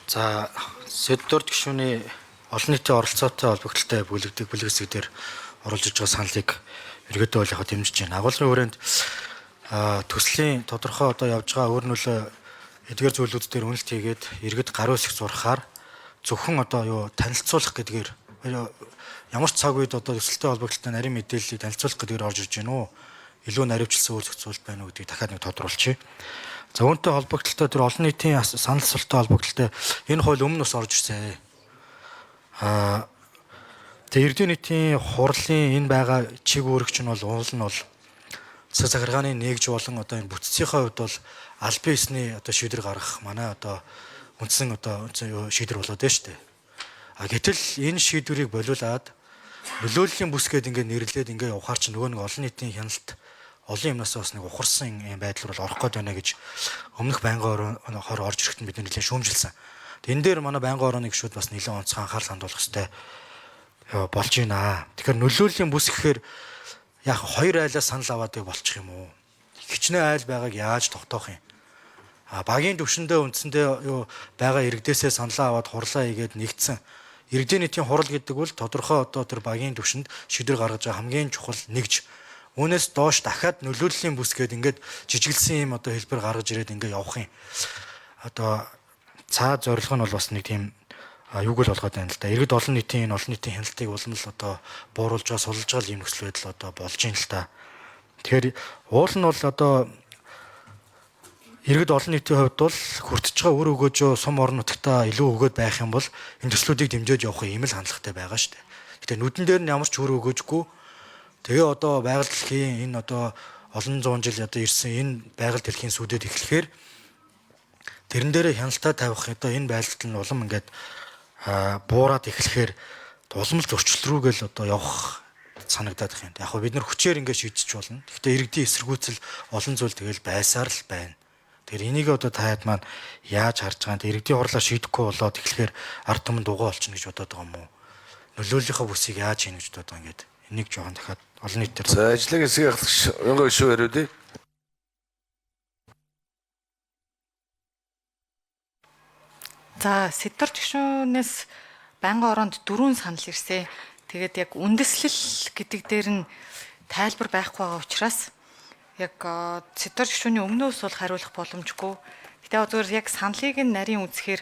За сэдвэр гишүүний олон нийтийн оролцоотой холбогдлолтой бүлэг хэсэг дээр оруулж иж байгаа саналыг ерөөдөө бол яг дэмжиж байна. Агуулгын хүрээнд төслийн тодорхой одоо явж байгаа өөр нөлөө эдгээр зүйлүүд дээр үнэлт хийгээд иргэд гаруй хэсэг зурхаар зөвхөн одоо танилцуулах гэдгээр ямар ч цаг үед одоо төсөлтэй холбогдлолтой нарийн мэдээллийг танилцуулах гэдгээр орж ирж байна уу? Илүү наривчлсан үйл зохицуулт байна уу гэдгийг дахиад нэг тодруулчихъя. За үүнтэй холбогдлолтой тэр олон нийтийн санал асуулттай холбогдлолтой энэ хууль өмнө бас орж ирсэн. Тэгээ Эрдэнэ нийтийн хурлын энэ байгаа чиг үүрэгч нь бол уул нь бол засаг захиргааны нэгж болон одоо энэ бүтцийн хувьд бол аль биесний одоо шийдвэр гаргах манай одоо үндсэн шийдвэр болоод байна шүү дээ. Гэтэл энэ шийдвэрийг болиулаад нөлөөллийн бүс гэдэг ингээд нэрлээд ингээд явахаар чи нөгөө нэг олон нийтийн хяналт олон юмнаас бас нэг ухарсан юм байдал руу орох гээд байна гэж өмнөх байнгын орон орж ирэхэд бид нэлээд шүүмжилсэн. Энэ дээр манай байнгын орооны гишүүд бас нэлээд онцгой анхаарал хандуулах хэрэгтэй болж байна. Тэгэхээр нөлөөллийн бүс гэхээр яг хоёр айлаас санал аваад болчих юм уу? Хичнээн айл байгааг яаж тогтоох юм? Багийн түвшиндээ үндсэндээ байгаа иргэдээсээ саналаа аваад хурлаа хийгээд нэгдсэн. Иргэдийн нийтийн хурал гэдэг бол тодорхой одоо тэр багийн түвшинд шийдвэр гаргаж байгаа хамгийн чухал нэгж. Үүнээс доош дахиад нөлөөллийн бүс гээд ингээд жижиглсэн юм одоо хэлбэр гаргаж ирээд ингээд явах юм. Одоо цаа зорилго нь бол бас нэг тийм юуг л болгоод байна л да. Иргэд олон нийтийн хяналтыг улам л одоо бууруулж байгаа сулж байгаа юм нөхцөл байдал одоо болж байна л да. Тэгэхээр уул нь бол одоо иргэд олон нийтийн хувьд бол хүртэж байгаа үр өгөөжөө сум орон нутгтаа илүү өгөөд байх юм бол энэ төслүүдийг дэмжиж явах юм л хандлагатай байгаа шүү дээ. Гэтэ нүдэн дээр нь ямар ч үр өгөөжгүй тэгээ одоо байгаль дэлхийн энэ одоо олон зуун жил одоо ирсэн энэ байгаль дэлхийн сүдэд эхлэхээр тэрэн дээрээ хяналтаа тавих одоо энэ байлдал нь улам ингээд буураад эхлэхээр уламж зөрчил рүүгээл одоо явах санагдаад их юм. Яг бид нар хүчээр ингээд шийдчих болно. Гэхдээ иргэдийн эсэргүүцэл олон зүйл тэгэл байсаар л байна. Тэгэхээр энийг одоо таад маань яаж харж байгаа юм? Иргэдийн хурлаа шийдэхгүй болоод эхлэхээр ард түмэн дугаа болчихно гэж бодоод байгаа юм уу? Нөлөөллийнхөө бүсийг яаж хийнэ гэж бодоод байгаа ингээд энийг жоохон дахиад олон нийтээр. За ажлын хэсгийг ахлагч Янгой шүү яриуд. За сэдвэр гишүүнээс байнгын ороонд 4 санал ирсэн. Тэгээд яг үндэслэл гэдэг дээр нь тайлбар байхгүй байгаа учраас яг сэдвэр гишүүний өмнөөс бол хариулах боломжгүй. Гэтэ зүгээр яг саналыг нь нарийн үзэхээр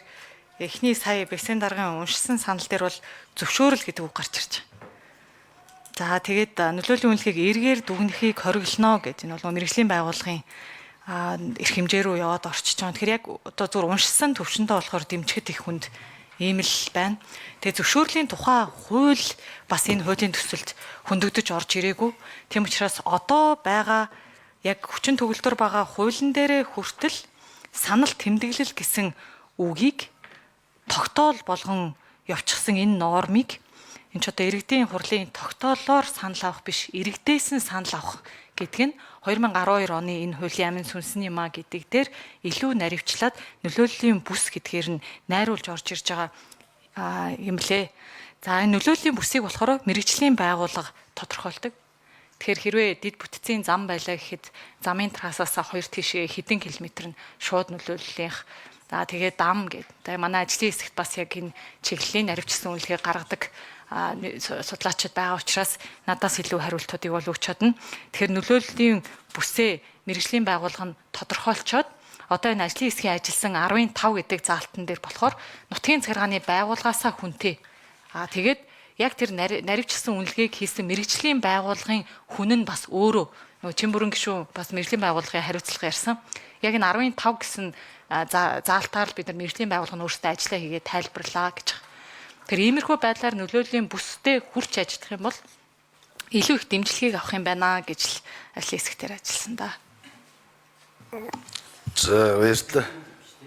эхний сая Бэксэн даргын уншсан санал дээр бол зөвшөөрөл гэдэг үг гарч ирж байна. За тэгээд нөлөөллийн үнэлгээг эргээр дүгнэхийг хориглоно гэдэг энэ бол мэргэжлийн байгууллагын эрх хэмжээ рүү яваад орчиж байгаа. Тэгэхээр яг одоо зүгээр уншсан төвшөндөө болохоор дэмжихэд их хүнд ийм л байна. Тэгээ зөвшөөрлийн тухай хууль бас энэ хуулийн төсөлд хөндөгдөж орж ирээгүй. Тийм учраас одоо байгаа яг хүчин төгөлдөр байгаа хуулийн дээрээ хүртэл санал тэмдэглэл гэсэн үгийг тогтоол болгон явчихсан энэ нормыг энэ ч одоо иргэдийн хурлын тогтоолоор санал авах биш, иргэдээс нь санал авах гэдэг нь 2012 оны энэ хуулийн амин сүнсэн юм а гэдэг дээр илүү наривчлаад нөлөөллийн бүс гэдгээр нь найруулж орж ирж байгаа юм лээ. За энэ нөлөөллийн бүсийг болохоор мэргэжлийн байгууллага тодорхойлдог. Тэгэхээр хэрвээ дид бүтцийн зам байлаа гэхэд замын трассаас хоёр тишээ хэдэн километр нь шууд нөлөөллийнх. За тэгээд дам гэдэг. Тэгээ манай ажлын хэсэгт бас яг энэ чиглэлийн наривчсан үнэлгээ гаргадаг судлаачид байгаа учраас надаас илүү хариултуудыг бол өгч чадна. Тэгэхээр нөлөөллийн бүсээ мэргэжлийн байгууллага нь тодорхойлцоод одоо энэ ажлын хэсгийн ажилсан 15 гэдэг заалтан дээр болохоор нутгийн захиргааны байгууллагаасаа хүнтэй. Тэгээд яг тэр наривчсан үнэлгээг хийсэн мэргэжлийн байгууллагын хүн нь бас өөрөө нөгөө Чимбүрэн гишүүн бас мэргэжлийн байгууллагын хариуцлага ярьсан. Яг энэ 15 гэсэн заалтаар бид нар мэргэжлийн байгууллага нь өөрсдөө ажиллаа хийгээд тайлбарлаа гэж. Тэр иймэрхүү байдлаар нөлөөллийн бүстэй хүрч ажиллах юм бол илүү их дэмжлэгийг авах юм байна гэж л ажлын хэсгээр ажилласан да. За баярлалаа.